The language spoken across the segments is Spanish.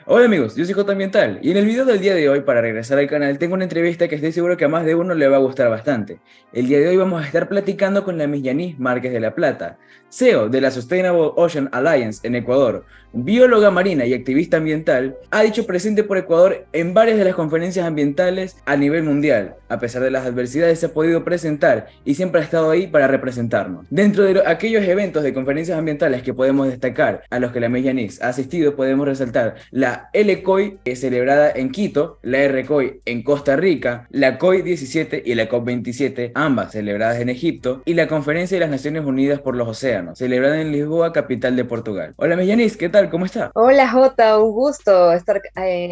Hola amigos, yo soy J Ambiental y en el video del día de hoy, para regresar al canal, tengo una entrevista que estoy seguro que a más de uno le va a gustar bastante. El día de hoy vamos a estar platicando con la Miss Yanis Márquez de la Plata, CEO de la Sustainable Ocean Alliance en Ecuador, bióloga marina y activista ambiental. Ha dicho presente por Ecuador en varias de las conferencias ambientales a nivel mundial. A pesar de las adversidades se ha podido presentar y siempre ha estado ahí para representarnos. Dentro de aquellos eventos de conferencias ambientales que podemos destacar, a los que la Miss Yanis ha asistido, podemos resaltar la LCOI celebrada en Quito, la RCOI en Costa Rica, la COI 17 y la COP 27, ambas celebradas en Egipto, y la Conferencia de las Naciones Unidas por los Océanos, celebrada en Lisboa, capital de Portugal. Hola Miss Yanis, ¿qué tal? ¿Cómo está? Hola Jota, un gusto estar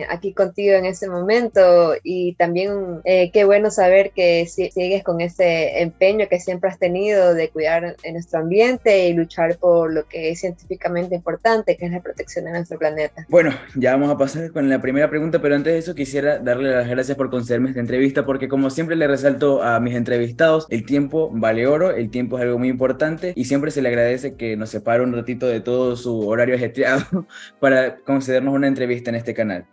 aquí contigo en este momento y también qué bueno saber que sigues con ese empeño que siempre has tenido de cuidar en nuestro ambiente y luchar por lo que es científicamente importante, que es la protección de nuestro planeta. Bueno, ya vamos a pasar con la primera pregunta, pero antes de eso quisiera darle las gracias por concederme esta entrevista, porque como siempre le resalto a mis entrevistados, el tiempo vale oro, el tiempo es algo muy importante y siempre se le agradece que nos separe un ratito de todo su horario ajetreado para concedernos una entrevista en este canal.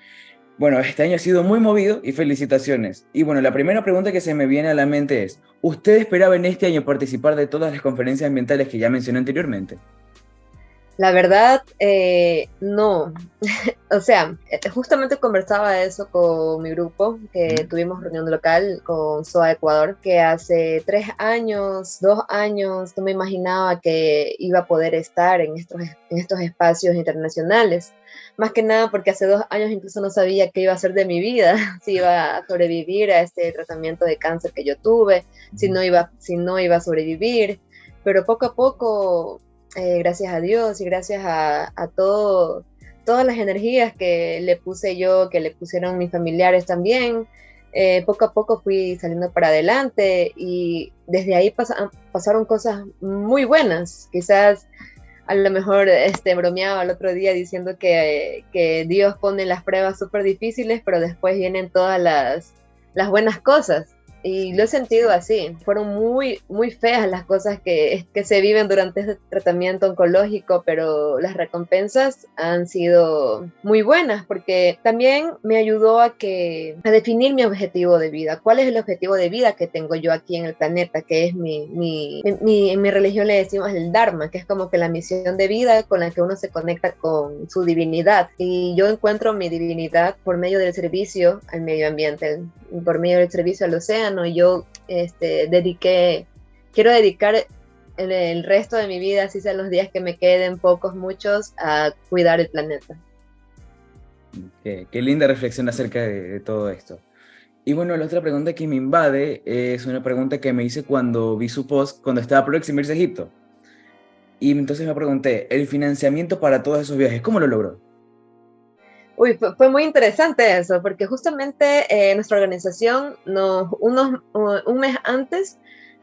Bueno, este año ha sido muy movido y felicitaciones. Y bueno, la primera pregunta que se me viene a la mente es, ¿usted esperaba en este año participar de todas las conferencias ambientales que ya mencioné anteriormente? La verdad, no. O sea, justamente conversaba eso con mi grupo, que Ujú. tuvimos reunión local con SOA Ecuador, que hace 3 años, 2 años, no me imaginaba que iba a poder estar en estos espacios internacionales. Más que nada porque hace 2 años incluso no sabía qué iba a hacer de mi vida, si iba a sobrevivir a este tratamiento de cáncer que yo tuve, si no iba a sobrevivir, pero poco a poco, gracias a Dios y gracias a todas las energías que le puse yo, que le pusieron mis familiares también, poco a poco fui saliendo para adelante y desde ahí pasaron cosas muy buenas. Quizás a lo mejor bromeaba el otro día diciendo que Dios pone las pruebas súper difíciles, pero después vienen todas las buenas cosas. Y lo he sentido así. Fueron muy, muy feas las cosas que se viven durante este tratamiento oncológico, pero las recompensas han sido muy buenas porque también me ayudó a definir mi objetivo de vida. ¿Cuál es el objetivo de vida que tengo yo aquí en el planeta? Que es en mi religión le decimos el Dharma, que es como que la misión de vida con la que uno se conecta con su divinidad. Y yo encuentro mi divinidad por medio del servicio al medio ambiente, por medio del servicio al océano. Y yo quiero dedicar el resto de mi vida, así sean los días que me queden, pocos, muchos, a cuidar el planeta. Qué linda reflexión acerca de todo esto. Y bueno, la otra pregunta que me invade es una pregunta que me hice cuando vi su post cuando estaba próximo a irse a Egipto. Y entonces me pregunté, ¿el financiamiento para todos esos viajes, cómo lo logró? Uy, fue muy interesante eso, porque justamente nuestra organización un mes antes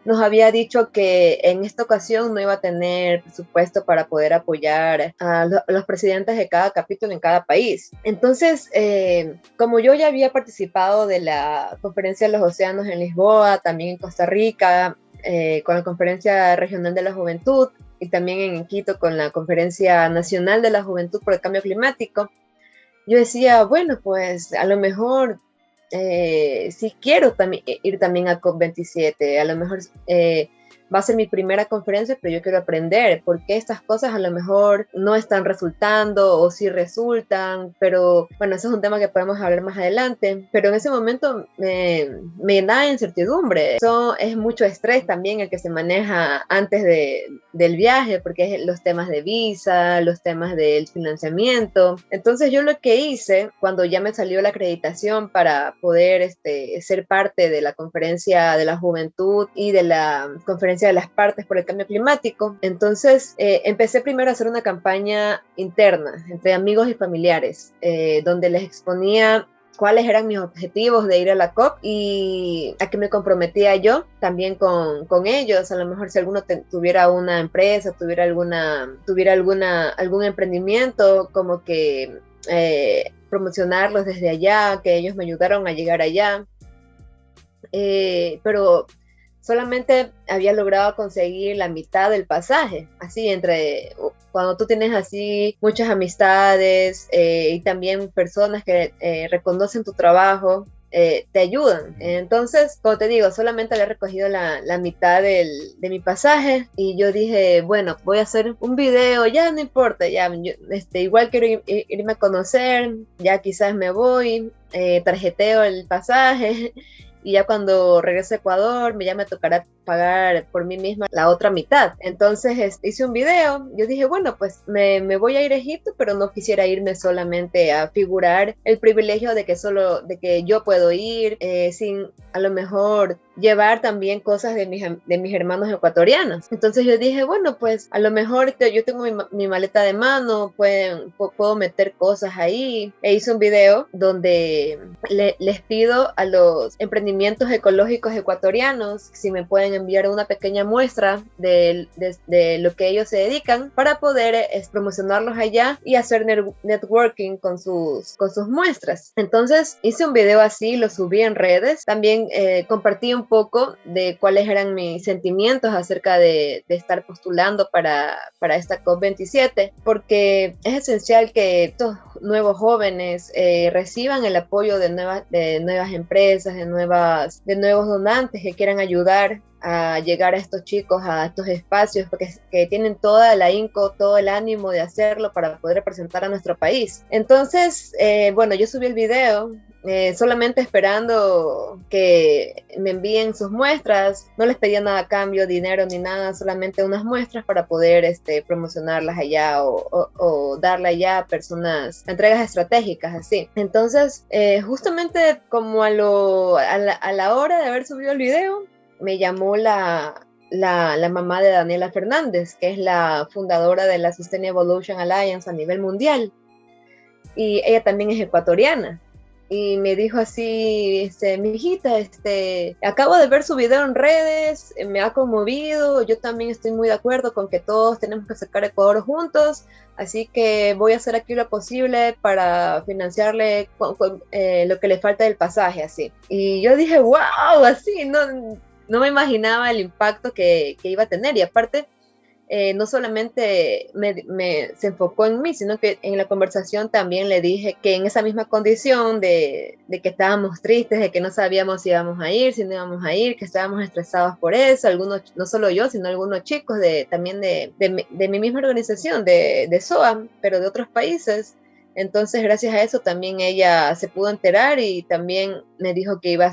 nos había dicho que en esta ocasión no iba a tener presupuesto para poder apoyar a los presidentes de cada capítulo en cada país. Entonces, como yo ya había participado de la Conferencia de los Océanos en Lisboa, también en Costa Rica, con la Conferencia Regional de la Juventud y también en Quito con la Conferencia Nacional de la Juventud por el Cambio Climático, yo decía, bueno, pues a lo mejor sí quiero ir también a COP27, a lo mejor va a ser mi primera conferencia, pero yo quiero aprender por qué estas cosas a lo mejor no están resultando o sí resultan, pero bueno, eso es un tema que podemos hablar más adelante, pero en ese momento me da incertidumbre. Eso es mucho estrés también el que se maneja antes del viaje, porque es los temas de visa, los temas del financiamiento. Entonces yo lo que hice cuando ya me salió la acreditación para poder ser parte de la conferencia de la juventud y de la conferencia de las partes por el cambio climático, entonces empecé primero a hacer una campaña interna entre amigos y familiares, donde les exponía cuáles eran mis objetivos de ir a la COP y a qué me comprometía yo también con ellos. A lo mejor si alguno tuviera una empresa, algún emprendimiento, como que promocionarlos desde allá, que ellos me ayudaron a llegar allá. Pero solamente había logrado conseguir la mitad del pasaje, así cuando tú tienes así muchas amistades y también personas que reconocen tu trabajo, te ayudan. Entonces, como te digo, solamente había recogido la mitad de mi pasaje y yo dije, bueno, voy a hacer un video, ya no importa, ya igual quiero irme a conocer, ya quizás me voy, tarjeteo el pasaje y ya cuando regrese a Ecuador ya me tocará pagar por mí misma la otra mitad. Entonces hice un video, yo dije, bueno, pues me voy a ir a Egipto, pero no quisiera irme solamente a figurar el privilegio de que yo puedo ir sin a lo mejor llevar también cosas de mis hermanos ecuatorianos. Entonces yo dije, bueno, pues a lo mejor yo tengo mi maleta de mano, puedo meter cosas ahí. E hice un video donde les pido a los emprendimientos ecológicos ecuatorianos si me pueden enviar una pequeña muestra de lo que ellos se dedican para poder promocionarlos allá y hacer networking con sus muestras. Entonces hice un video así, lo subí en redes, también compartí un poco de cuáles eran mis sentimientos acerca de estar postulando para esta COP27, porque es esencial que estos nuevos jóvenes reciban el apoyo de nuevas empresas, de nuevos donantes que quieran ayudar a llegar a estos chicos, a estos espacios, porque que tienen toda la inco, todo el ánimo de hacerlo para poder representar a nuestro país. Entonces, bueno, yo subí el video solamente esperando que me envíen sus muestras. No les pedía nada a cambio, dinero ni nada, solamente unas muestras para poder promocionarlas allá o darle allá a personas, a entregas estratégicas, así. Entonces, justamente como a la hora de haber subido el video, me llamó la mamá de Daniela Fernández, que es la fundadora de la Sustainable Evolution Alliance a nivel mundial, y ella también es ecuatoriana, y me dijo así, mi hijita, acabo de ver su video en redes, me ha conmovido, yo también estoy muy de acuerdo con que todos tenemos que sacar Ecuador juntos, así que voy a hacer aquí lo posible para financiarle lo que le falta del pasaje, así. Y yo dije, wow, así, no me imaginaba el impacto que iba a tener, y aparte, no solamente se enfocó en mí, sino que en la conversación también le dije que en esa misma condición de que estábamos tristes, de que no sabíamos si íbamos a ir, si no íbamos a ir, que estábamos estresados por eso, algunos, no solo yo, sino algunos chicos también de mi misma organización, de SOA, pero de otros países. Entonces, gracias a eso también ella se pudo enterar y también me dijo que iba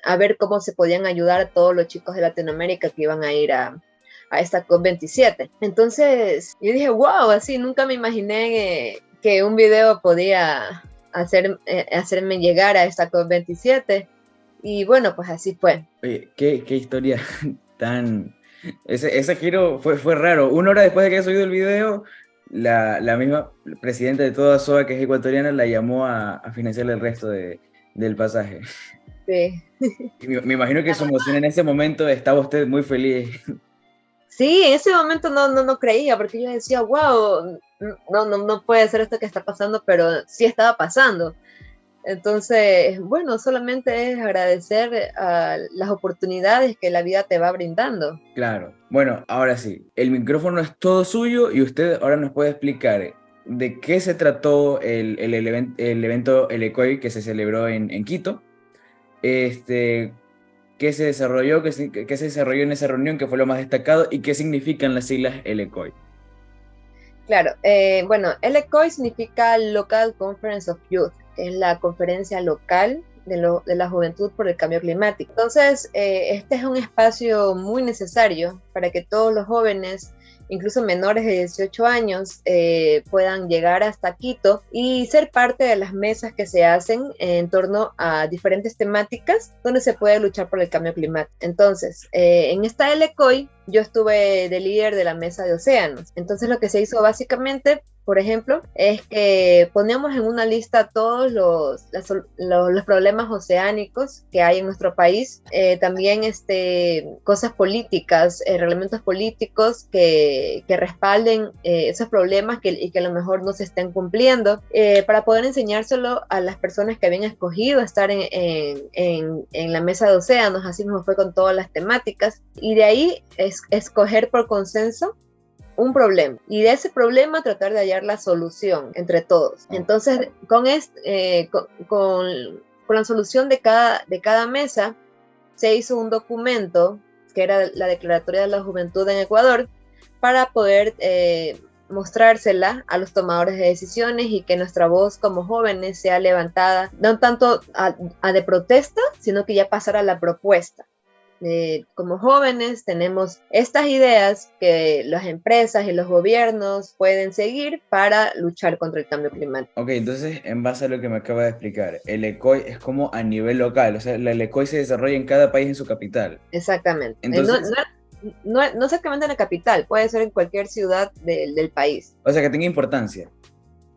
a ver cómo se podían ayudar a todos los chicos de Latinoamérica que iban a ir a esta COP27. Entonces yo dije, wow, así nunca me imaginé que un video podía hacerme llegar a esta COP27. Y bueno, pues así fue. Oye, qué historia tan... Ese giro fue raro. Una hora después de que haya subido el video, la misma presidenta de toda SOA, que es ecuatoriana, la llamó a financiarle el resto del pasaje. Sí. Me imagino que su emoción en ese momento estaba usted muy feliz. Sí, en ese momento no creía, porque yo decía, wow, no puede ser esto que está pasando, pero sí estaba pasando. Entonces, bueno, solamente es agradecer a las oportunidades que la vida te va brindando. Claro. Bueno, ahora sí, el micrófono es todo suyo y usted ahora nos puede explicar de qué se trató el evento El ECOI que se celebró en Quito. ¿Qué se desarrolló, qué se desarrolló en esa reunión, qué fue lo más destacado y qué significan las siglas LECOI? Claro, bueno, LECOI significa Local Conference of Youth, que es la conferencia local de la juventud por el cambio climático. Entonces, este es un espacio muy necesario para que todos los jóvenes, incluso menores de 18 años, puedan llegar hasta Quito y ser parte de las mesas que se hacen en torno a diferentes temáticas donde se puede luchar por el cambio climático. Entonces, en esta LECOI yo estuve de líder de la mesa de océanos. Entonces lo que se hizo básicamente, por ejemplo, es que poníamos en una lista todos los problemas oceánicos que hay en nuestro país, también cosas políticas, reglamentos políticos que respalden esos problemas y que a lo mejor no se estén cumpliendo, para poder enseñárselo a las personas que habían escogido estar en la mesa de océanos. Así mismo fue con todas las temáticas, y de ahí escoger por consenso un problema, y de ese problema tratar de hallar la solución entre todos. Entonces, con la solución de cada mesa, se hizo un documento que era la Declaratoria de la Juventud en Ecuador, para poder mostrársela a los tomadores de decisiones, y que nuestra voz como jóvenes sea levantada, no tanto a de protesta, sino que ya pasara a la propuesta. Como jóvenes tenemos estas ideas que las empresas y los gobiernos pueden seguir para luchar contra el cambio climático. Ok, entonces, en base a lo que me acaba de explicar, el ECOI es como a nivel local, o sea, el ECOI se desarrolla en cada país en su capital. Exactamente. Entonces, No exactamente en la capital, puede ser en cualquier ciudad del país. o sea, que tenga importancia.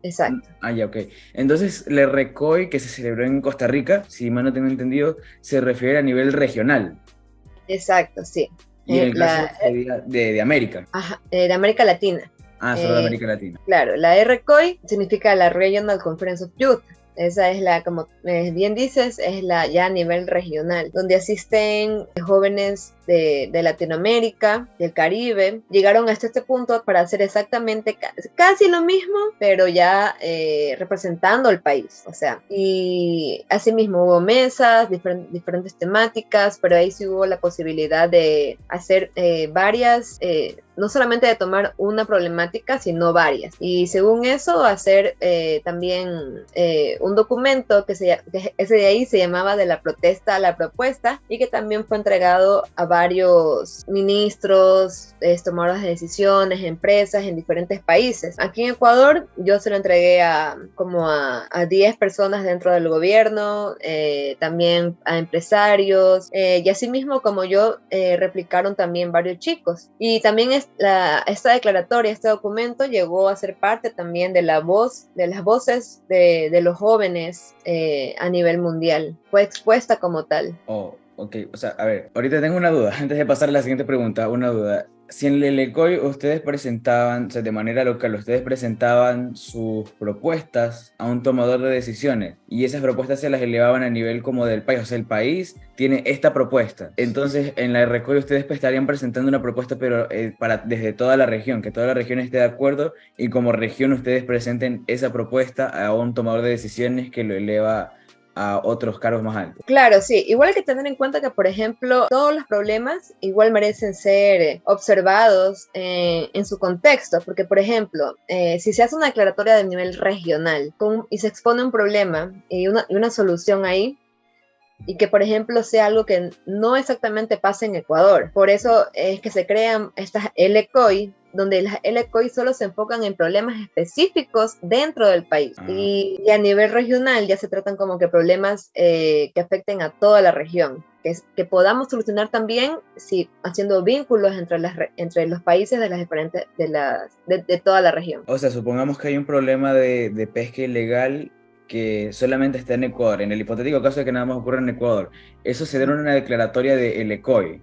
Exacto. Ah, ya, ok. Entonces, el ECOI que se celebró en Costa Rica, si mal no tengo entendido, se refiere a nivel regional. Exacto, sí. Y en el caso de América. Ajá, de América Latina. Solo de América Latina. Claro, la RCOI significa la Regional Conference of Youth. Esa es como bien dices, es la ya a nivel regional, donde asisten jóvenes de Latinoamérica, del Caribe. Llegaron hasta este punto para hacer exactamente casi lo mismo, pero ya representando al país. O sea, y asimismo hubo mesas, diferentes temáticas, pero ahí sí hubo la posibilidad de hacer varias, no solamente de tomar una problemática, sino varias. Y según eso, hacer también un documento que ese de ahí se llamaba De la protesta a la propuesta, y que también fue entregado a varios ministros, tomadores de decisiones, empresas en diferentes países. Aquí en Ecuador yo se lo entregué a 10 personas dentro del gobierno, también a empresarios, y asimismo como yo replicaron también varios chicos. Y también esta declaratoria, este documento llegó a ser parte también de las voces de los jóvenes a nivel mundial. Fue expuesta como tal. Oh, ok. O sea, a ver, ahorita tengo una duda. Antes de pasar a la siguiente pregunta, una duda. Si en el ECOI ustedes presentaban, o sea, de manera local, ustedes presentaban sus propuestas a un tomador de decisiones, y esas propuestas se las elevaban a nivel como del país, o sea, el país tiene esta propuesta. Entonces, en la RECOI ustedes estarían presentando una propuesta, pero desde toda la región, que toda la región esté de acuerdo, y como región ustedes presenten esa propuesta a un tomador de decisiones que lo eleva a otros cargos más altos. Claro, sí. Igual hay que tener en cuenta que, por ejemplo, todos los problemas igual merecen ser observados en su contexto, porque, por ejemplo, si se hace una declaratoria de nivel regional y se expone un problema y una solución ahí, y que, por ejemplo, sea algo que no exactamente pasa en Ecuador. Por eso es que se crean estas LECOI, donde las LECOI solo se enfocan en problemas específicos dentro del país. Y a nivel regional ya se tratan como que problemas que afecten a toda la región, que podamos solucionar también haciendo vínculos entre los países de las diferentes de toda la región. O sea, supongamos que hay un problema de pesca ilegal que solamente está en Ecuador. En el hipotético caso de que nada más ocurra en Ecuador, eso se da en una declaratoria del ECOI.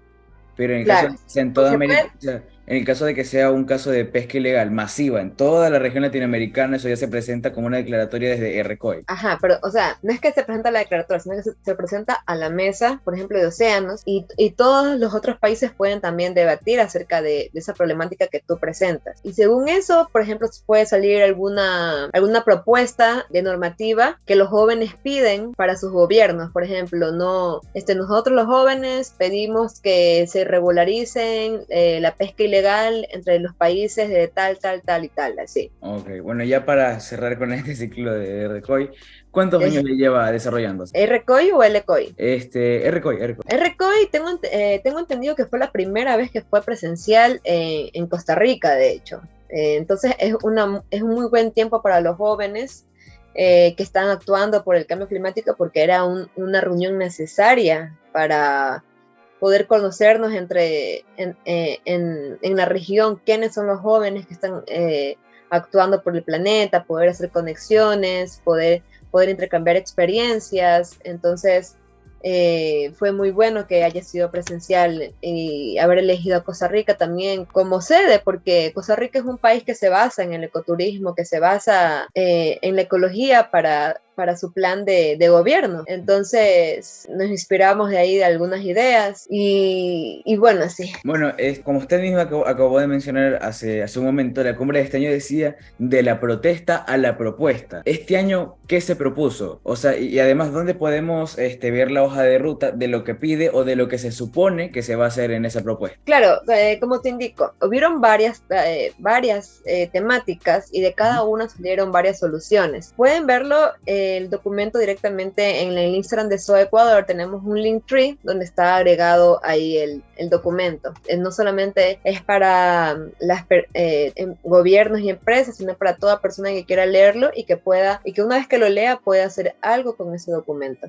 Pero en el caso de que sea en toda América, o sea, en el caso de que sea un caso de pesca ilegal masiva en toda la región latinoamericana, eso ya se presenta como una declaratoria desde RCOI. Ajá, pero, o sea, no es que se presenta la declaratoria, sino que se presenta a la mesa, por ejemplo, de océanos, y todos los otros países pueden también debatir acerca de esa problemática que tú presentas. Y según eso, por ejemplo, puede salir alguna propuesta de normativa que los jóvenes piden para sus gobiernos. Por ejemplo, nosotros los jóvenes pedimos que se regularicen la pesca ilegal entre los países de tal y tal, así. Ok, bueno, ya para cerrar con este ciclo de RCOI, ¿cuántos años le lleva desarrollándose? ¿RCOI o LCOI? RCOI. RCOI tengo entendido que fue la primera vez que fue presencial en Costa Rica, de hecho. Entonces es un muy buen tiempo para los jóvenes que están actuando por el cambio climático, porque era una reunión necesaria para poder conocernos en la región, quiénes son los jóvenes que están actuando por el planeta, poder hacer conexiones, poder intercambiar experiencias. Entonces, fue muy bueno que haya sido presencial y haber elegido a Costa Rica también como sede, porque Costa Rica es un país que se basa en el ecoturismo, que se basa en la ecología para su plan de gobierno. Entonces nos inspiramos de ahí de algunas ideas y bueno, sí. Bueno, como usted mismo acabó de mencionar hace un momento, la cumbre de este año decía de la protesta a la propuesta. Este año, ¿qué se propuso? O sea, y además, ¿dónde podemos ver la hoja de ruta de lo que pide o de lo que se supone que se va a hacer en esa propuesta? Claro, como te indico, hubieron varias temáticas y de cada una salieron varias soluciones. Pueden verlo el documento directamente en el Instagram de SOE Ecuador. Tenemos un Linktree donde está agregado ahí el documento. No solamente es para gobiernos y empresas, sino para toda persona que quiera leerlo y que una vez que lo lea pueda hacer algo con ese documento.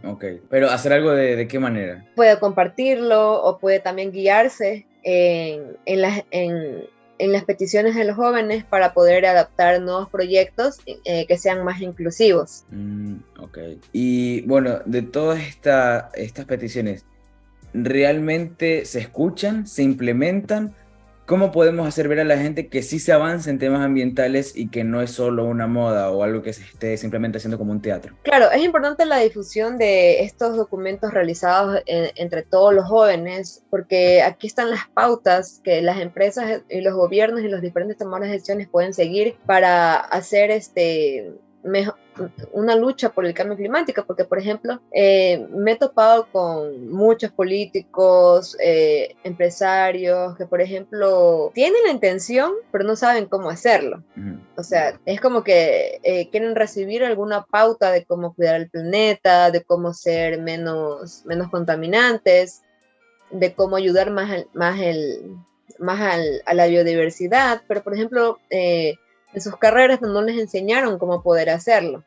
Ok, pero ¿hacer algo de qué manera? Puede compartirlo o puede también guiarse en las peticiones de los jóvenes para poder adaptar nuevos proyectos que sean más inclusivos. Ok. Y bueno, de todas estas peticiones, ¿realmente se escuchan? ¿Se implementan? ¿Cómo podemos hacer ver a la gente que sí se avanza en temas ambientales y que no es solo una moda o algo que se esté simplemente haciendo como un teatro? Claro, es importante la difusión de estos documentos realizados entre todos los jóvenes, porque aquí están las pautas que las empresas y los gobiernos y los diferentes tomadores de decisiones pueden seguir para hacer una lucha por el cambio climático, porque por ejemplo me he topado con muchos políticos, empresarios que por ejemplo tienen la intención pero no saben cómo hacerlo. O sea, es como que quieren recibir alguna pauta de cómo cuidar el planeta, de cómo ser menos contaminantes, de cómo ayudar a la biodiversidad, pero por ejemplo en sus carreras no les enseñaron cómo poder hacerlo.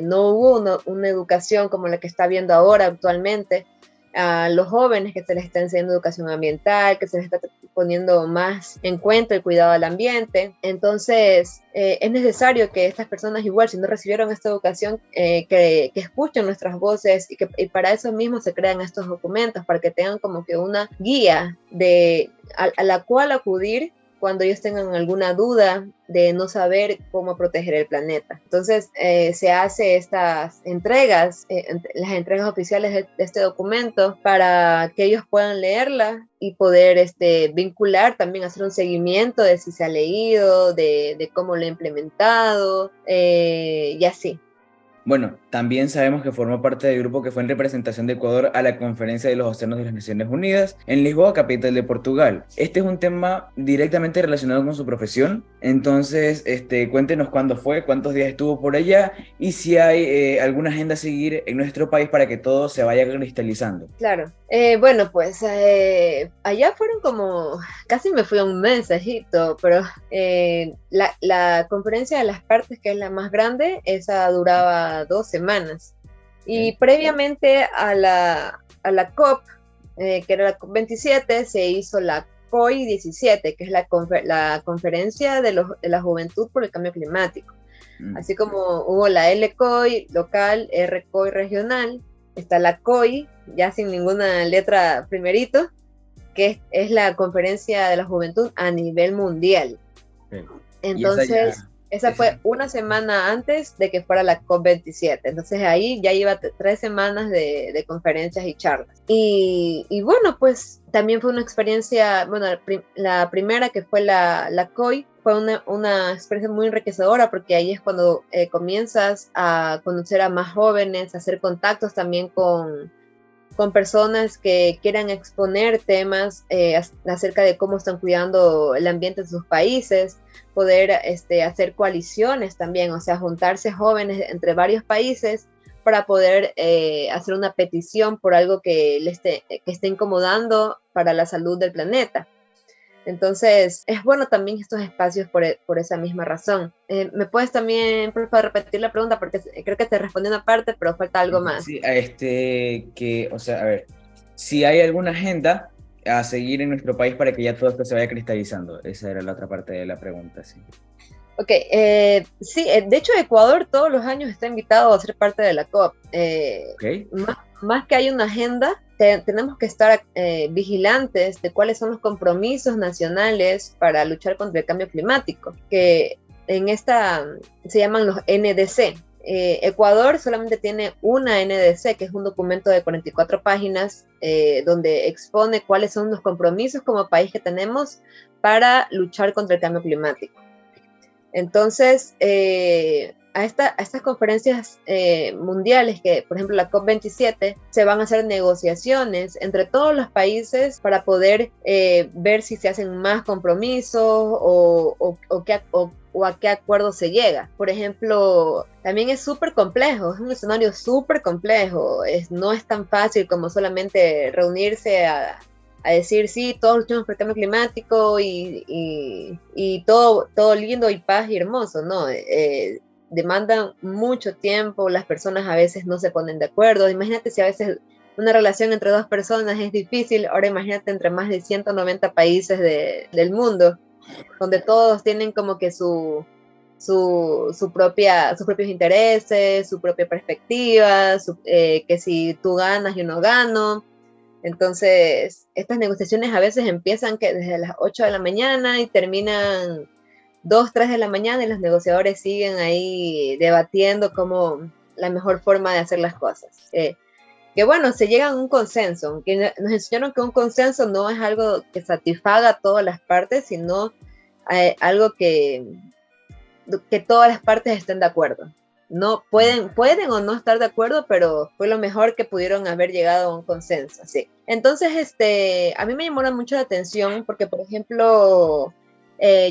No hubo una educación como la que está viendo ahora actualmente a los jóvenes, que se les está enseñando educación ambiental, que se les está poniendo más en cuenta el cuidado del ambiente. Entonces es necesario que estas personas, igual si no recibieron esta educación, que escuchen nuestras voces y para eso mismo se crean estos documentos, para que tengan como que una guía a la cual acudir cuando ellos tengan alguna duda de no saber cómo proteger el planeta. Entonces se hace estas entregas, las entregas oficiales de este documento, para que ellos puedan leerla y poder vincular, también hacer un seguimiento de si se ha leído, de cómo lo ha implementado, y así. Bueno, también sabemos que formó parte del grupo que fue en representación de Ecuador a la Conferencia de los Océanos de las Naciones Unidas en Lisboa, capital de Portugal. Este es un tema directamente relacionado con su profesión, entonces cuéntenos cuándo fue, cuántos días estuvo por allá y si hay alguna agenda a seguir en nuestro país para que todo se vaya cristalizando. Claro. Bueno, pues allá fueron casi me fui a un mes a Egipto, pero la conferencia de las partes, que es la más grande, esa duraba 2 semanas. Y previamente a la COP, que era la COP 27, se hizo la COI 17, que es la conferencia de la juventud por el cambio climático. Así como hubo la LCOI local, RCOI regional, está la COI, ya sin ninguna letra primerito, que es la conferencia de la juventud a nivel mundial. Entonces, esa fue una semana antes de que fuera la COP27. Entonces ahí ya iba 3 semanas de conferencias y charlas. Y bueno, pues también fue una experiencia, bueno, la primera, que fue la COI, fue una experiencia muy enriquecedora, porque ahí es cuando comienzas a conocer a más jóvenes, a hacer contactos también con personas que quieran exponer temas acerca de cómo están cuidando el ambiente en sus países, poder hacer coaliciones también, o sea, juntarse jóvenes entre varios países para poder hacer una petición por algo que esté incomodando para la salud del planeta. Entonces, es bueno también estos espacios por esa misma razón. ¿Me puedes también, por favor, repetir la pregunta? Porque creo que te respondí una parte, pero falta algo más. Sí, o sea, a ver, si hay alguna agenda a seguir en nuestro país para que ya todo esto se vaya cristalizando. Esa era la otra parte de la pregunta, sí. Ok, sí, de hecho Ecuador todos los años está invitado a ser parte de la COP. ¿Ok? Más que hay una agenda, tenemos que estar vigilantes de cuáles son los compromisos nacionales para luchar contra el cambio climático, que en esta se llaman los NDC. Ecuador solamente tiene una NDC, que es un documento de 44 páginas, donde expone cuáles son los compromisos como país que tenemos para luchar contra el cambio climático. Entonces, a estas conferencias mundiales, que por ejemplo la COP27, se van a hacer negociaciones entre todos los países para poder ver si se hacen más compromisos o a qué acuerdo se llega. Por ejemplo, también es súper complejo, es un escenario súper complejo, no es tan fácil como solamente reunirse a decir, sí, todos luchamos por el cambio climático y todo lindo y paz y hermoso, ¿no? Demandan mucho tiempo, las personas a veces no se ponen de acuerdo. Imagínate si a veces una relación entre dos personas es difícil, ahora imagínate entre más de 190 países del mundo, donde todos tienen como que sus propios intereses, su propia perspectiva, que si tú ganas yo no gano. Entonces, estas negociaciones a veces empiezan que desde las 8 de la mañana y terminan 2, 3 de la mañana y los negociadores siguen ahí debatiendo cómo la mejor forma de hacer las cosas. Que bueno, se llega a un consenso, aunque nos enseñaron que un consenso no es algo que satisfaga a todas las partes, sino algo que todas las partes estén de acuerdo. No pueden o no estar de acuerdo, pero fue lo mejor que pudieron haber llegado a un consenso, sí. Entonces, a mí me llamó mucho la atención porque, por ejemplo,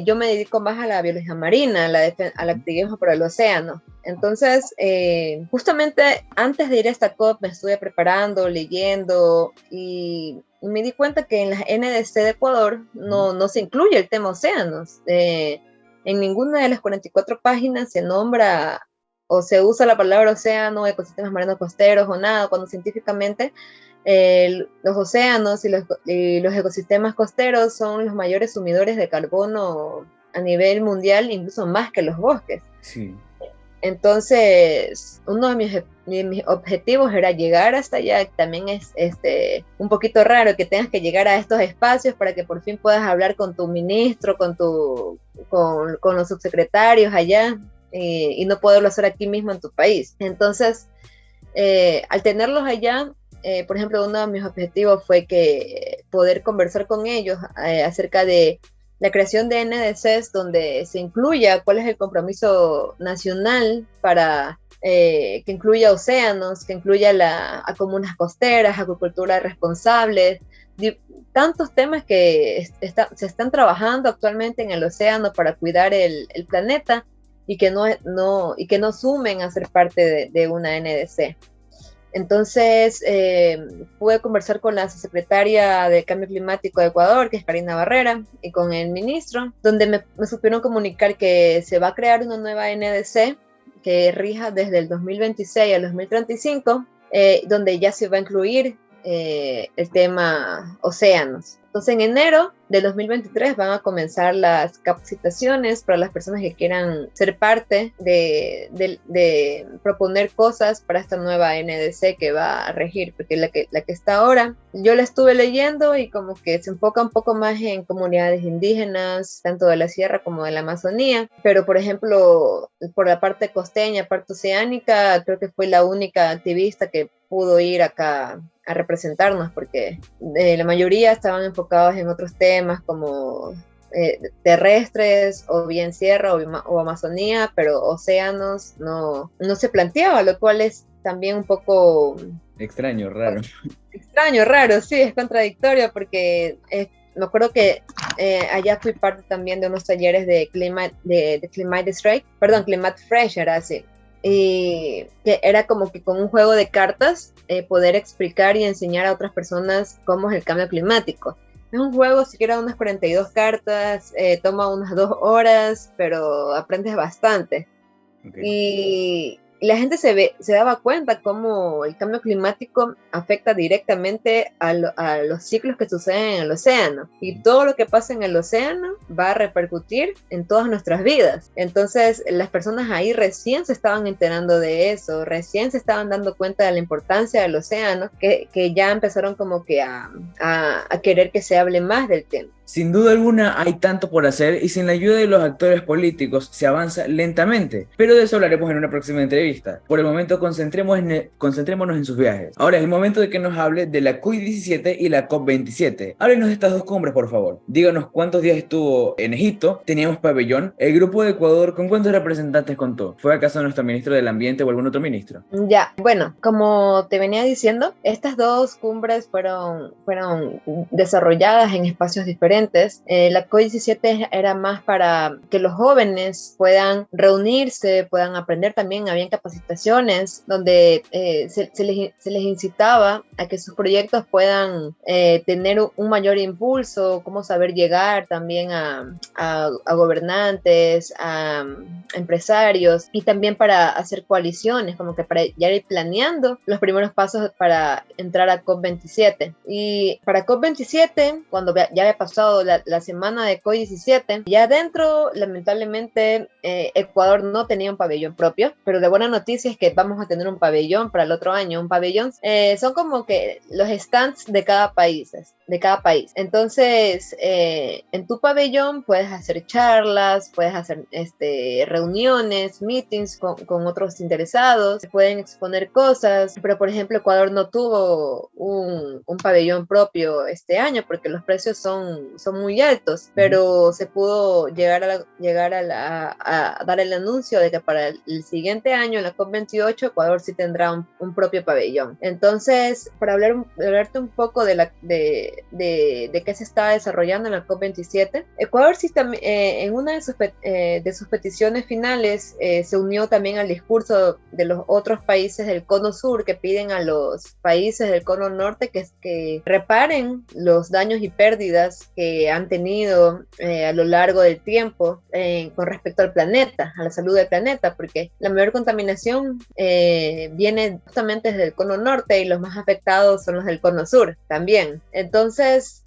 yo me dedico más a la biología marina, al activismo por el océano. Entonces, justamente antes de ir a esta COP me estuve preparando, leyendo y me di cuenta que en las NDC de Ecuador no se incluye el tema océanos. En ninguna de las 44 páginas se nombra o se usa la palabra océano, ecosistemas marinos costeros o nada, cuando científicamente los océanos y los ecosistemas costeros son los mayores sumidores de carbono a nivel mundial, incluso más que los bosques. Sí. Entonces, uno de mis objetivos era llegar hasta allá. También es un poquito raro que tengas que llegar a estos espacios para que por fin puedas hablar con tu ministro, con los subsecretarios allá y no poderlo hacer aquí mismo en tu país. Entonces, al tenerlos allá, por ejemplo, uno de mis objetivos fue que poder conversar con ellos acerca de la creación de NDCs donde se incluya cuál es el compromiso nacional para que incluya océanos, que incluya a comunas costeras, acuicultura responsable, tantos temas que se están trabajando actualmente en el océano para cuidar el planeta y que no sumen a ser parte de una NDC. Entonces, pude conversar con la secretaria de Cambio Climático de Ecuador, que es Karina Barrera, y con el ministro, donde me supieron comunicar que se va a crear una nueva NDC que rija desde el 2026 al 2035, donde ya se va a incluir el tema océanos. Entonces, en enero de 2023 van a comenzar las capacitaciones para las personas que quieran ser parte de proponer cosas para esta nueva NDC que va a regir, porque la que está ahora, yo la estuve leyendo y como que se enfoca un poco más en comunidades indígenas, tanto de la sierra como de la Amazonía, pero por ejemplo, por la parte costeña, parte oceánica, creo que fue la única activista que pudo ir acá a representarnos, porque la mayoría estaban enfocados en otros temas como terrestres o bien sierra o Amazonía, pero océanos no se planteaba, lo cual es también un poco extraño, raro. Extraño, raro, sí, es contradictorio porque me acuerdo que allá fui parte también de unos talleres de Climate Strike, perdón, Climate Fresh era así. Y que era como que con un juego de cartas poder explicar y enseñar a otras personas cómo es el cambio climático. Es un juego, siquiera unas 42 cartas, toma unas 2 horas, pero aprendes bastante. Okay. la gente se daba cuenta cómo el cambio climático afecta directamente a los ciclos que suceden en el océano, y todo lo que pasa en el océano va a repercutir en todas nuestras vidas. Entonces las personas ahí recién se estaban enterando de eso, recién se estaban dando cuenta de la importancia del océano, que ya empezaron como que a querer que se hable más del tema. Sin duda alguna hay tanto por hacer y sin la ayuda de los actores políticos se avanza lentamente, pero de eso hablaremos en una próxima entrevista. Por el momento concentrémonos en sus viajes. Ahora es el momento de que nos hable de la COP17 y la COP27. Háblenos de estas dos cumbres, por favor. Díganos cuántos días estuvo en Egipto, teníamos pabellón, el grupo de Ecuador, ¿con cuántos representantes contó? ¿Fue acaso nuestro ministro del Ambiente o algún otro ministro? Ya, bueno, como te venía diciendo, estas dos cumbres fueron desarrolladas en espacios diferentes. La COP17 era más para que los jóvenes puedan reunirse, puedan aprender también. Habían capacitaciones donde se les incitaba a que sus proyectos puedan tener un mayor impulso, cómo saber llegar también a gobernantes, a empresarios, y también para hacer coaliciones, como que para ya ir planeando los primeros pasos para entrar a COP27. Y para COP27, cuando ya había pasado la semana de COP17, ya dentro, lamentablemente, Ecuador no tenía un pabellón propio, pero la buena noticia es que vamos a tener un pabellón para el otro año. Un pabellón son como que los stands de cada país. Entonces, en tu pabellón puedes hacer charlas, puedes hacer reuniones, meetings con otros interesados, se pueden exponer cosas, pero por ejemplo Ecuador no tuvo un pabellón propio este año porque los precios son muy altos, pero se pudo llegar a dar el anuncio de que para el siguiente año, en la COP28, Ecuador sí tendrá un propio pabellón. Entonces, para hablarte un poco de qué se está desarrollando en la COP27, Ecuador sí también, en una de sus peticiones finales, se unió también al discurso de los otros países del Cono Sur, que piden a los países del Cono Norte que reparen los daños y pérdidas que han tenido a lo largo del tiempo con respecto al planeta, a la salud del planeta, porque la mayor contaminación viene justamente desde el Cono Norte y los más afectados son los del Cono Sur también. Entonces,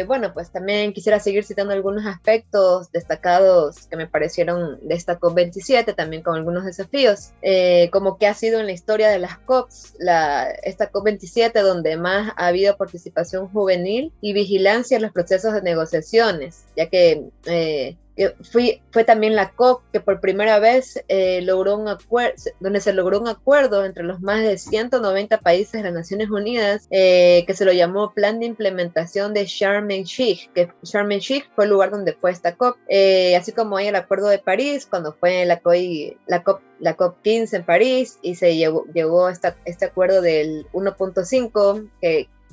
bueno, pues también quisiera seguir citando algunos aspectos destacados que me parecieron de esta COP27, también con algunos desafíos, como que ha sido en la historia de las COPs, esta COP27 donde más ha habido participación juvenil y vigilancia en los procesos de negociaciones, ya que fue también la COP que por primera vez donde se logró un acuerdo entre los más de 190 países de las Naciones Unidas, que se lo llamó Plan de Implementación de Sharm el Sheikh, que Sharm el Sheikh fue el lugar donde fue esta COP, así como hay el Acuerdo de París, cuando fue la COP 15 en París, y se llegó a este acuerdo del 1.5,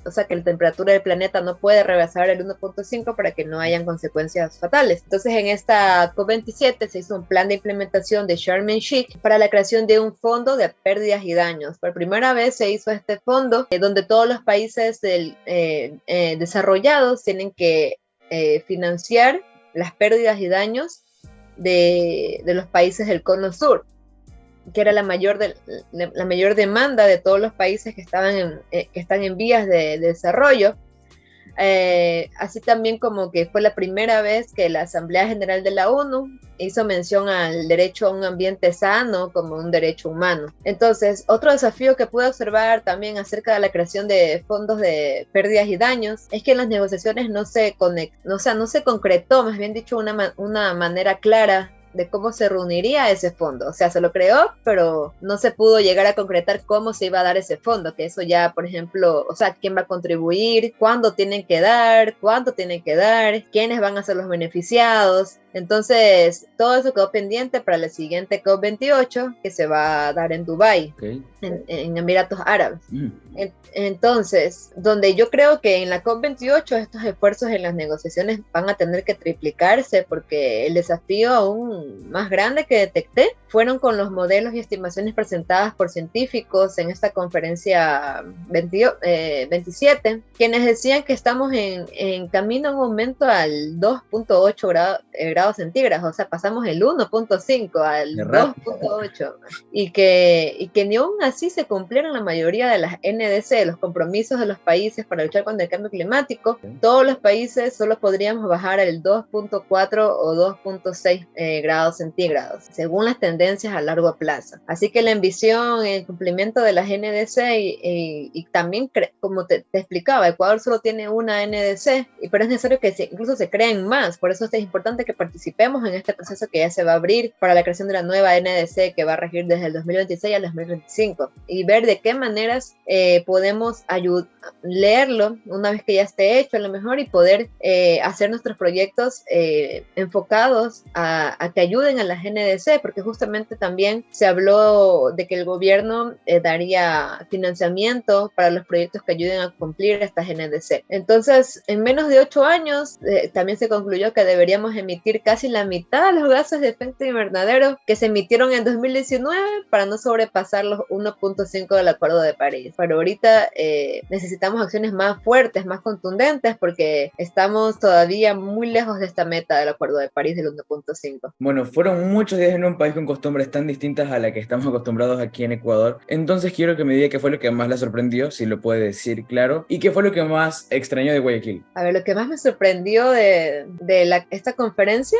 o sea que la temperatura del planeta no puede rebasar el 1.5 para que no hayan consecuencias fatales. Entonces en esta COP27 se hizo un plan de implementación de Sharm el Sheikh para la creación de un fondo de pérdidas y daños. Por primera vez se hizo este fondo donde todos los países desarrollados tienen que financiar las pérdidas y daños de los países del Cono Sur, que era la mayor demanda de todos los países que están en vías de desarrollo. Así también como que fue la primera vez que la Asamblea General de la ONU hizo mención al derecho a un ambiente sano como un derecho humano. Entonces, otro desafío que pude observar también acerca de la creación de fondos de pérdidas y daños es que en las negociaciones no se concretó, más bien dicho, una manera clara de cómo se reuniría ese fondo. O sea, se lo creó, pero no se pudo llegar a concretar cómo se iba a dar ese fondo, que eso ya, por ejemplo, o sea, quién va a contribuir, cuándo tienen que dar, cuánto tienen que dar, quiénes van a ser los beneficiados. Entonces, todo eso quedó pendiente para la siguiente COP28, que se va a dar en Dubái, okay, en Emiratos Árabes. Entonces, donde yo creo que en la COP28 estos esfuerzos en las negociaciones van a tener que triplicarse, porque el desafío aún más grande que detecté fueron con los modelos y estimaciones presentadas por científicos en esta conferencia 27, quienes decían que estamos en camino a un aumento al 2.8 grados centígrados, o sea, pasamos el 1.5 al 2.8, y que ni aún así se cumplieron la mayoría de las NDC, los compromisos de los países para luchar contra el cambio climático. Todos los países solo podríamos bajar al 2.4 o 2.6 grados centígrados, según las tendencias a largo plazo. Así que la ambición, el cumplimiento de las NDC y también, como te explicaba, Ecuador solo tiene una NDC, pero es necesario que incluso se creen más. Por eso es importante que participemos en este proceso que ya se va a abrir para la creación de la nueva NDC que va a regir desde el 2026 al 2025 y ver de qué maneras podemos leerlo una vez que ya esté hecho a lo mejor y poder hacer nuestros proyectos enfocados a que ayuden a las NDC, porque justamente también se habló de que el gobierno daría financiamiento para los proyectos que ayuden a cumplir estas NDC. Entonces, en menos de 8 años, también se concluyó que deberíamos emitir casi la mitad de los gases de efecto invernadero que se emitieron en 2019 para no sobrepasar los 1.5 del Acuerdo de París. Pero ahorita necesitamos acciones más fuertes, más contundentes, porque estamos todavía muy lejos de esta meta del Acuerdo de París del 1.5. Bueno, fueron muchos días en un país con costumbres tan distintas a la que estamos acostumbrados aquí en Ecuador. Entonces quiero que me diga qué fue lo que más la sorprendió, si lo puede decir claro, y qué fue lo que más extrañó de Guayaquil. A ver, lo que más me sorprendió de esta conferencia,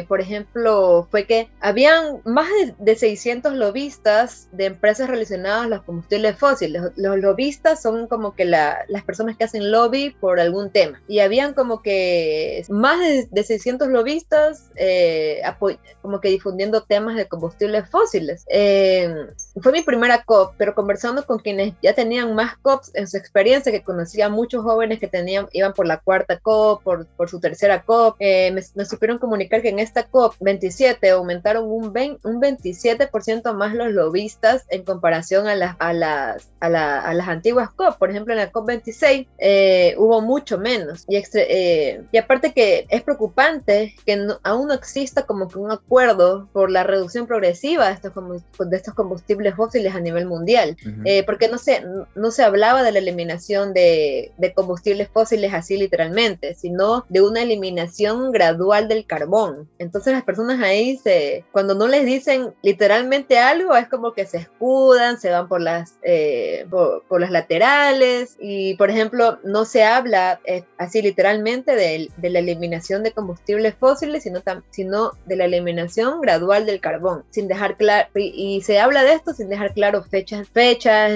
por ejemplo, fue que habían más de 600 lobistas de empresas relacionadas a los combustibles fósiles. Los lobistas son como que las personas que hacen lobby por algún tema. Y habían como que más de 600 lobistas como que difundiendo temas de combustibles fósiles. Fue mi primera COP, pero conversando con quienes ya tenían más COPs en su experiencia, que conocía a muchos jóvenes que iban por la cuarta COP, por su tercera COP, me supieron comunicar que en esta COP 27 aumentaron un 27% más los lobistas en comparación a las antiguas COP. Por ejemplo, en la COP 26 hubo mucho menos. Y aparte que es preocupante que aún no exista como que un acuerdo por la reducción progresiva de estos combustibles fósiles a nivel mundial. Porque no se hablaba de la eliminación de combustibles fósiles así literalmente, sino de una eliminación gradual del carbón. Entonces las personas ahí, cuando no les dicen literalmente algo, es como que se escudan, se van por las laterales, y por ejemplo no se habla así literalmente de la eliminación de combustibles fósiles, sino de la eliminación gradual del carbón, sin dejar claro, y se habla de esto sin dejar claro fechas,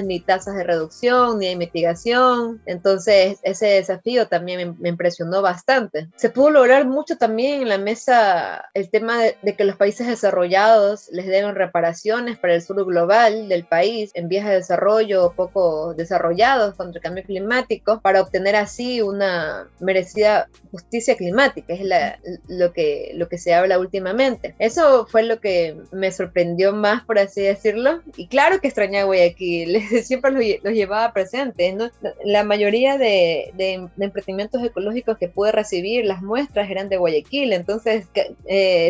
ni tasas de reducción, ni de mitigación. Entonces ese desafío también me impresionó bastante. Se pudo lograr mucho también en la mesa el tema de que los países desarrollados les deben reparaciones para el sur global del país en vías de desarrollo o poco desarrollados contra el cambio climático, para obtener así una merecida justicia climática. Es lo que se habla últimamente. Eso fue lo que me sorprendió más, por así decirlo. Y claro que extrañaba Guayaquil, siempre los llevaba presentes, ¿no? La mayoría de emprendimientos ecológicos que pude recibir, las muestras eran de Guayaquil, entonces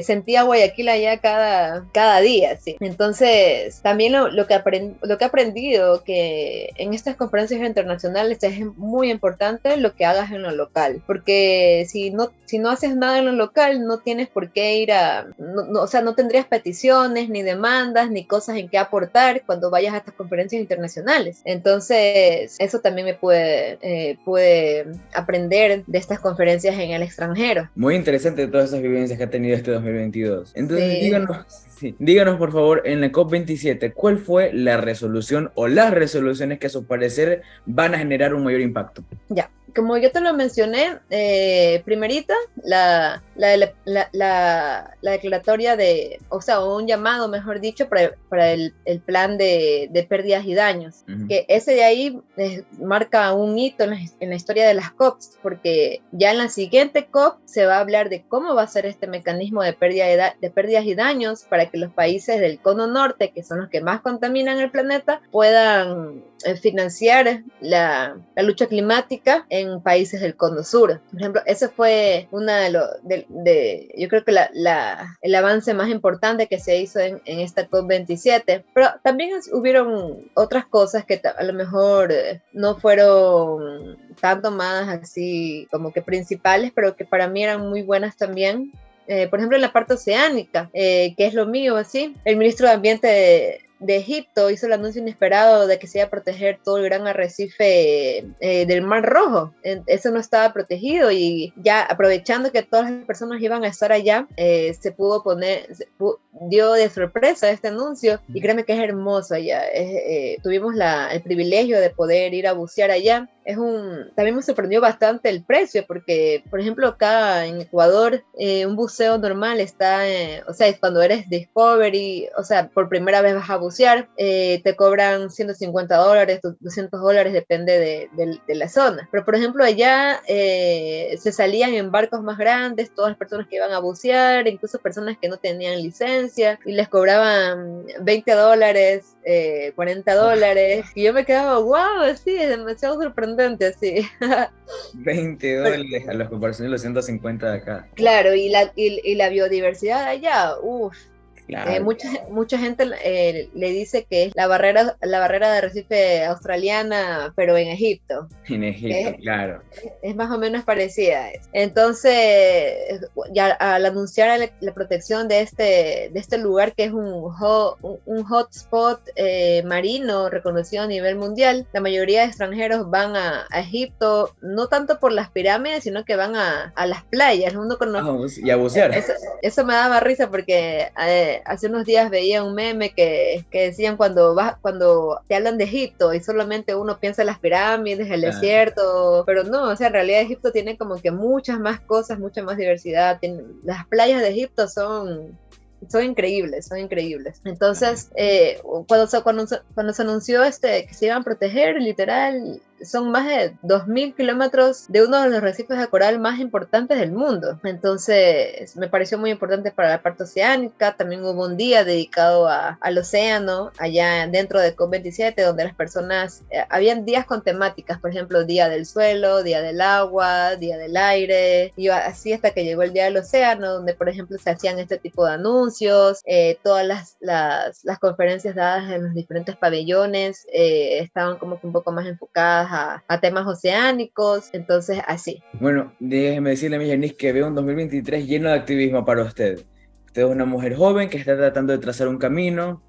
sentía Guayaquil allá cada día, ¿sí? Entonces también lo que he aprendido, que en estas conferencias internacionales es muy importante lo que hagas en lo local, porque si no haces nada en lo local, no tienes por qué ir o sea, no tendrías peticiones, ni demandas, ni cosas en qué aportar cuando vayas a estas conferencias internacionales. Entonces eso también me pude aprender de estas conferencias en el extranjero. Muy interesante todas esas vivencias que ha tenido este 2022. Entonces, Sí. díganos por favor, en la COP27, ¿cuál fue la resolución o las resoluciones que a su parecer van a generar un mayor impacto? Ya, como yo te lo mencioné, primerita, la declaratoria o un llamado, mejor dicho, para el plan de pérdidas y daños, que ese de ahí marca un hito en la historia de las COPs, porque ya en la siguiente COP se va a hablar de cómo va a ser este mecanismo de pérdidas y daños para que los países del cono norte, que son los que más contaminan el planeta, puedan financiar la lucha climática en países del cono sur. Por ejemplo, ese fue una de yo creo que el avance más importante que se hizo en esta COP27, pero también hubieron otras cosas que a lo mejor no fueron tan tomadas así como que principales, pero que para mí eran muy buenas también. Por ejemplo, en la parte oceánica, que es lo mío, así, el ministro de Ambiente de Egipto hizo el anuncio inesperado de que se iba a proteger todo el gran arrecife del Mar Rojo. Eso no estaba protegido y ya aprovechando que todas las personas iban a estar allá, dio de sorpresa este anuncio y créeme que es hermoso allá. Tuvimos el privilegio de poder ir a bucear allá. También me sorprendió bastante el precio porque, por ejemplo, acá en Ecuador, un buceo normal está, o sea, cuando eres Discovery, o sea, por primera vez vas a bucear, te cobran $150, $200, depende de la zona. Pero, por ejemplo, allá se salían en barcos más grandes, todas las personas que iban a bucear, incluso personas que no tenían licencia, y les cobraban $20, $40, y yo me quedaba, wow, sí, es demasiado sorprendente, así. $20 a la comparación de los 150 de acá. Claro, y la biodiversidad allá, uff. Claro, Mucha gente le dice que es la barrera de arrecife australiana, pero en Egipto. en Egipto, claro. Es más o menos parecida a eso. Entonces, ya al anunciar la protección de este lugar, que es un hotspot marino reconocido a nivel mundial, la mayoría de extranjeros van a Egipto, no tanto por las pirámides, sino que van a las playas. Y a bucear. Eso me daba risa porque hace unos días veía un meme que decían cuando te hablan de Egipto y solamente uno piensa en las pirámides, el desierto, pero no, o sea, en realidad Egipto tiene como que muchas más cosas, mucha más diversidad. Las playas de Egipto son increíbles, son increíbles. Entonces, cuando se anunció que se iban a proteger, literal, son más de 2.000 kilómetros de uno de los arrecifes de coral más importantes del mundo. Entonces, me pareció muy importante para la parte oceánica. También hubo un día dedicado al océano, allá dentro de COP27, donde las personas, habían días con temáticas, por ejemplo, Día del Suelo, Día del Agua, Día del Aire, y así hasta que llegó el Día del Océano, donde, por ejemplo, se hacían este tipo de anuncios. Todas las conferencias dadas en los diferentes pabellones estaban como que un poco más enfocadas a temas oceánicos, entonces así. Bueno, déjeme decirle a mi Yanis que veo un 2023 lleno de activismo para usted. Usted es una mujer joven que está tratando de trazar un camino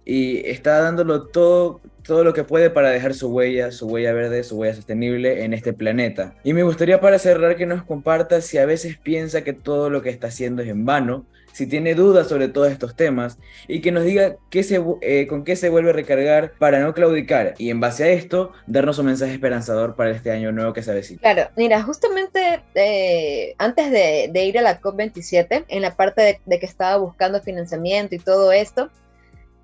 y está dándolo todo lo que puede para dejar su huella verde, su huella sostenible en este planeta. Y me gustaría para cerrar que nos comparta si a veces piensa que todo lo que está haciendo es en vano, si tiene dudas sobre todos estos temas y que nos diga con qué se vuelve a recargar para no claudicar y en base a esto darnos un mensaje esperanzador para este año nuevo que se avecina. Claro, mira, justamente antes de ir a la COP27, en la parte de que estaba buscando financiamiento y todo esto,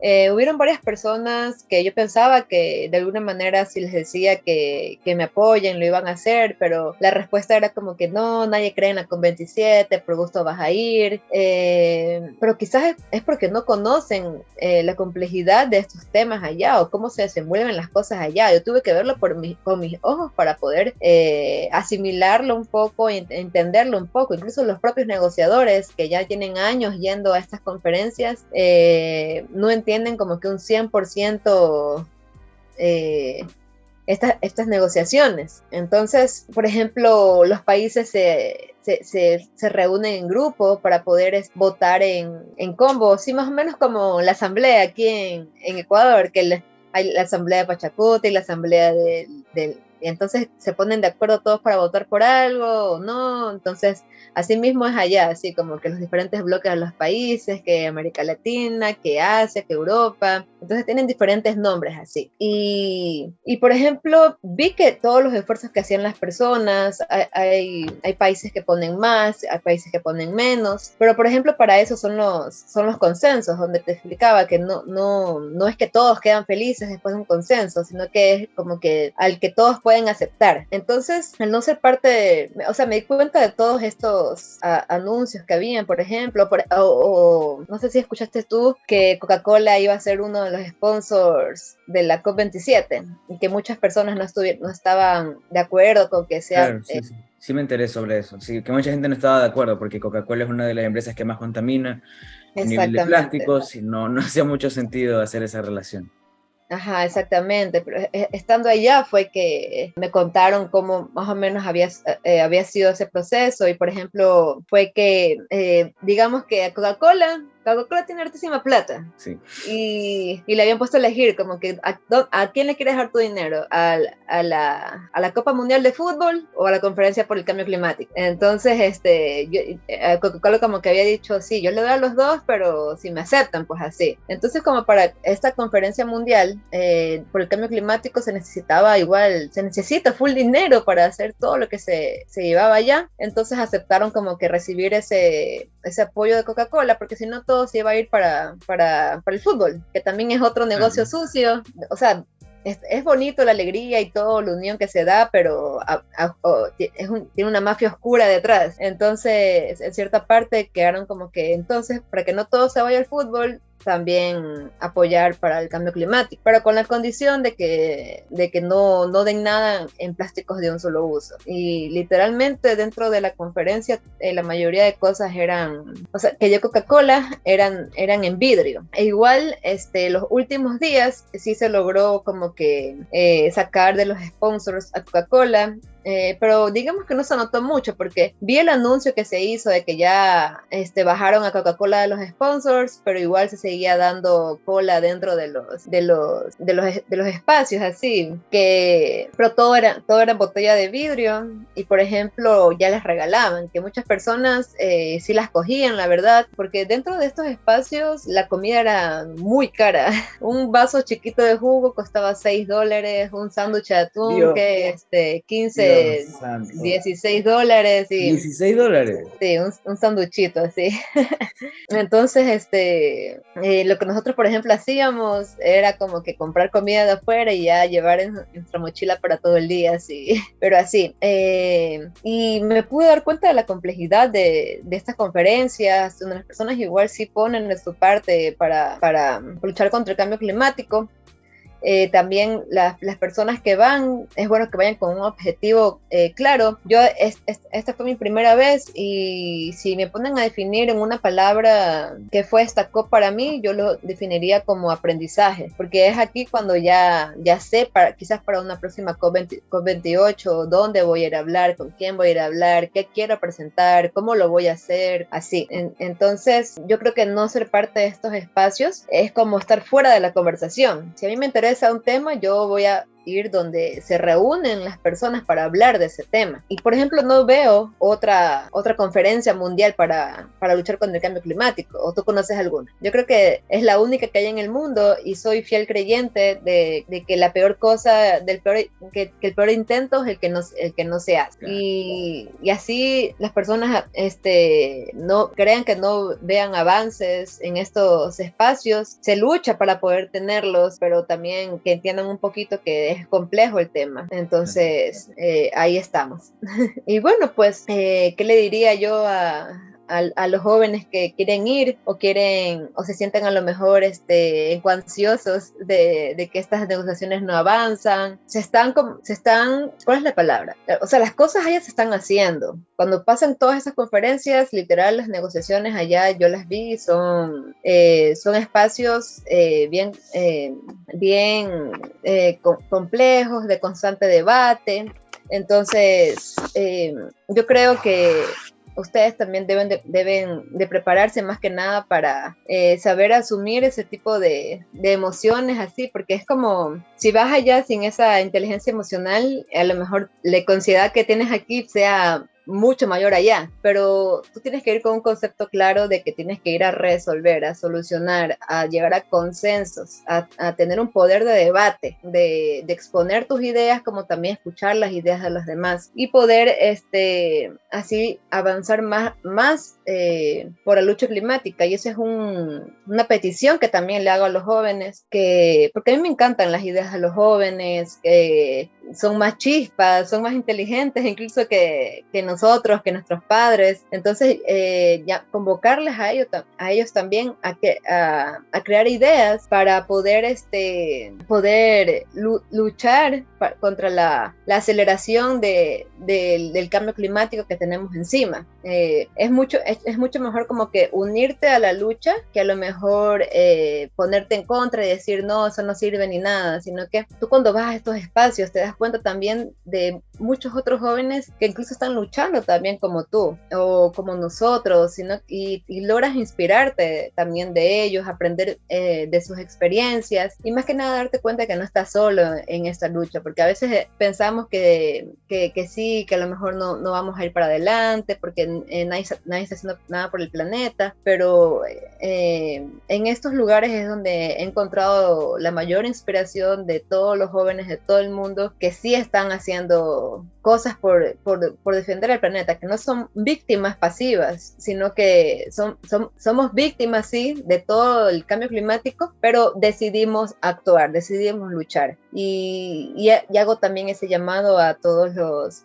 hubieron varias personas que yo pensaba que de alguna manera si les decía que me apoyen lo iban a hacer, pero la respuesta era como que no, nadie cree en la COP27, por gusto vas a ir, pero quizás es porque no conocen la complejidad de estos temas allá o cómo se desenvuelven las cosas allá. Yo tuve que verlo con mis ojos para poder asimilarlo un poco, entenderlo un poco. Incluso los propios negociadores que ya tienen años yendo a estas conferencias no entienden como que un 100% estas negociaciones. Entonces, por ejemplo, los países se reúnen en grupo para poder votar en combo, sí, más o menos como la asamblea aquí en Ecuador, que hay la asamblea de Pachacuti y la asamblea y entonces se ponen de acuerdo todos para votar por algo o no. Entonces, así mismo es allá, así como que los diferentes bloques de los países, que América Latina, que Asia, que Europa. Entonces tienen diferentes nombres así. Y por ejemplo, vi que todos los esfuerzos que hacían las personas, hay países que ponen más, hay países que ponen menos, pero por ejemplo para eso son los consensos, donde te explicaba que no es que todos quedan felices después de un consenso, sino que es como que al que todos pueden aceptar. Entonces, al no ser parte o sea, me di cuenta de todos estos anuncios que habían, por ejemplo, o no sé si escuchaste tú que Coca-Cola iba a ser uno de los sponsors de la COP27 y que muchas personas no estaban de acuerdo con que sea... Claro, sí, sí. Sí me enteré sobre eso. Sí, que mucha gente no estaba de acuerdo porque Coca-Cola es una de las empresas que más contamina a nivel de Exactamente. plásticos y no hacía mucho sentido hacer esa relación. Ajá, exactamente, pero estando allá fue que me contaron cómo más o menos había sido ese proceso y por ejemplo fue que digamos que Coca-Cola tiene hartísima plata. Sí. Y le habían puesto a elegir como que a quién le quieres dar tu dinero, a la Copa Mundial de Fútbol o a la conferencia por el cambio climático. Entonces Coca-Cola como que había dicho, sí, yo le doy a los dos, pero si me aceptan, pues así. Entonces como para esta conferencia mundial por el cambio climático se necesita full dinero para hacer todo lo que se llevaba allá. Entonces aceptaron como que recibir ese apoyo de Coca-Cola, porque si no todo se iba a ir para el fútbol, que también es otro negocio sucio. O sea, es bonito la alegría y todo, la unión que se da, pero tiene una mafia oscura detrás. Entonces, en cierta parte quedaron como que, entonces, para que no todo se vaya al fútbol, también apoyar para el cambio climático, pero con la condición de que no den nada en plásticos de un solo uso. Y literalmente dentro de la conferencia la mayoría de cosas o sea, que de Coca-Cola eran en vidrio. E igual los últimos días sí se logró como que sacar de los sponsors a Coca-Cola. Pero digamos que no se notó mucho porque vi el anuncio que se hizo de que ya bajaron a Coca-Cola de los sponsors, pero igual se seguía dando cola dentro de los espacios así, pero todo era botella de vidrio y por ejemplo ya les regalaban, que muchas personas sí las cogían, la verdad, porque dentro de estos espacios la comida era muy cara. Un vaso chiquito de jugo costaba $6, un sándwich de atún Dios, que 15 Dios santo. $16 y $16. sí, un sanduchito así. Entonces, lo que nosotros, por ejemplo, hacíamos era como que comprar comida de afuera y ya llevar en nuestra mochila para todo el día, así, pero así. Y me pude dar cuenta de la complejidad de estas conferencias, donde las personas igual sí ponen de su parte para luchar contra el cambio climático. También las personas que van, es bueno que vayan con un objetivo claro. Esta fue mi primera vez y si me ponen a definir en una palabra qué fue esta COP para mí, yo lo definiría como aprendizaje, porque es aquí cuando ya sé, quizás para una próxima COP28, dónde voy a ir a hablar, con quién voy a ir a hablar, qué quiero presentar, cómo lo voy a hacer, así. Entonces, yo creo que no ser parte de estos espacios es como estar fuera de la conversación. Si a mí me interesa un tema, yo voy a ir donde se reúnen las personas para hablar de ese tema. Y por ejemplo, no veo otra conferencia mundial para luchar contra el cambio climático, o tú conoces alguna. Yo creo que es la única que hay en el mundo y soy fiel creyente de que la peor cosa, que el peor intento es el que no se hace. Claro. Y así las personas no crean que no vean avances en estos espacios, se lucha para poder tenerlos, pero también que entiendan un poquito que es complejo el tema. Entonces, ahí estamos. Y bueno, pues, ¿qué le diría yo a los jóvenes que quieren ir o se sienten a lo mejor ansiosos de que estas negociaciones no avanzan? ¿Cuál es la palabra? O sea, las cosas allá se están haciendo. Cuando pasan todas esas conferencias, literal, las negociaciones allá yo las vi, son espacios bien complejos, de constante debate. Entonces, yo creo que ustedes también deben de prepararse más que nada para saber asumir ese tipo de emociones así, porque es como si vas allá sin esa inteligencia emocional, a lo mejor la ansiedad que tienes aquí sea mucho mayor allá, pero tú tienes que ir con un concepto claro de que tienes que ir a resolver, a solucionar, a llegar a consensos, a tener un poder de debate, de exponer tus ideas, como también escuchar las ideas de los demás y poder así avanzar más por la lucha climática. Y esa es una petición que también le hago a los jóvenes, porque a mí me encantan las ideas de los jóvenes, que son más chispas, son más inteligentes incluso que nosotros, que nuestros padres. Entonces, ya convocarles a ellos también a crear ideas para poder luchar contra la aceleración del cambio climático que tenemos encima. Es mucho mejor como que unirte a la lucha que a lo mejor ponerte en contra y decir, no, eso no sirve ni nada, sino que tú cuando vas a estos espacios te das cuenta también de muchos otros jóvenes que incluso están luchando también como tú o como nosotros, y logras inspirarte también de ellos, aprender de sus experiencias y más que nada darte cuenta que no estás solo en esta lucha, porque a veces pensamos que sí, que a lo mejor no vamos a ir para adelante porque nadie está haciendo nada por el planeta, pero en estos lugares es donde he encontrado la mayor inspiración de todos los jóvenes de todo el mundo que sí están haciendo cosas por defender el planeta, que no son víctimas pasivas, sino que somos víctimas, sí, de todo el cambio climático, pero decidimos actuar, decidimos luchar. Y hago también ese llamado a todos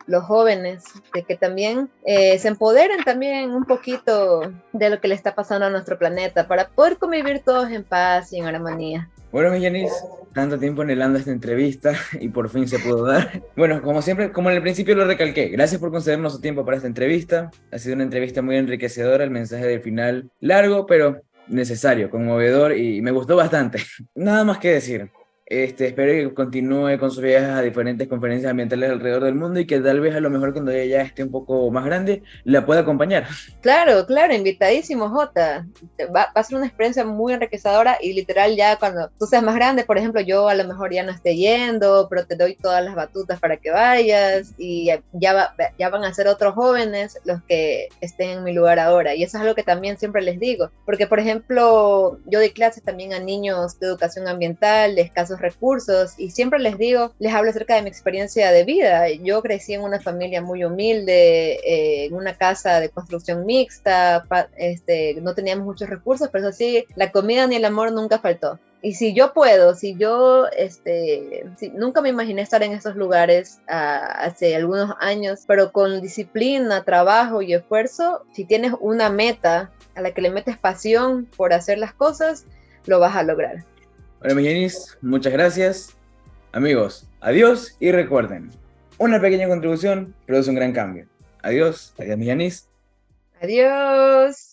los jóvenes de que también se empoderen también un poquito de lo que le está pasando a nuestro planeta para poder convivir todos en paz y en armonía. Bueno, mi Yanis, tanto tiempo anhelando esta entrevista y por fin se pudo dar. Bueno, como siempre, como en el principio lo recalqué, gracias por concedernos su tiempo para esta entrevista. Ha sido una entrevista muy enriquecedora, el mensaje del final largo, pero necesario, conmovedor y me gustó bastante. Nada más que decir. Espero que continúe con sus viajes a diferentes conferencias ambientales alrededor del mundo y que tal vez a lo mejor cuando ella ya esté un poco más grande la pueda acompañar. Claro, claro, invitadísimo, Jota. Va a ser una experiencia muy enriquecedora y literal ya cuando tú seas más grande, por ejemplo, yo a lo mejor ya no esté yendo, pero te doy todas las batutas para que vayas y ya van a ser otros jóvenes los que estén en mi lugar ahora. Y eso es algo que también siempre les digo, porque por ejemplo, yo doy clases también a niños de educación ambiental, de escasos recursos y siempre les digo, les hablo acerca de mi experiencia de vida. Yo crecí en una familia muy humilde, en una casa de construcción mixta, no teníamos muchos recursos, pero eso sí, la comida ni el amor nunca faltó. Y si yo puedo, nunca me imaginé estar en esos lugares hace algunos años, pero con disciplina, trabajo y esfuerzo, si tienes una meta a la que le metes pasión por hacer las cosas, lo vas a lograr. Bueno, mi Yanis, muchas gracias. Amigos, adiós y recuerden, una pequeña contribución produce un gran cambio. Adiós, adiós, mi Yanis. Adiós.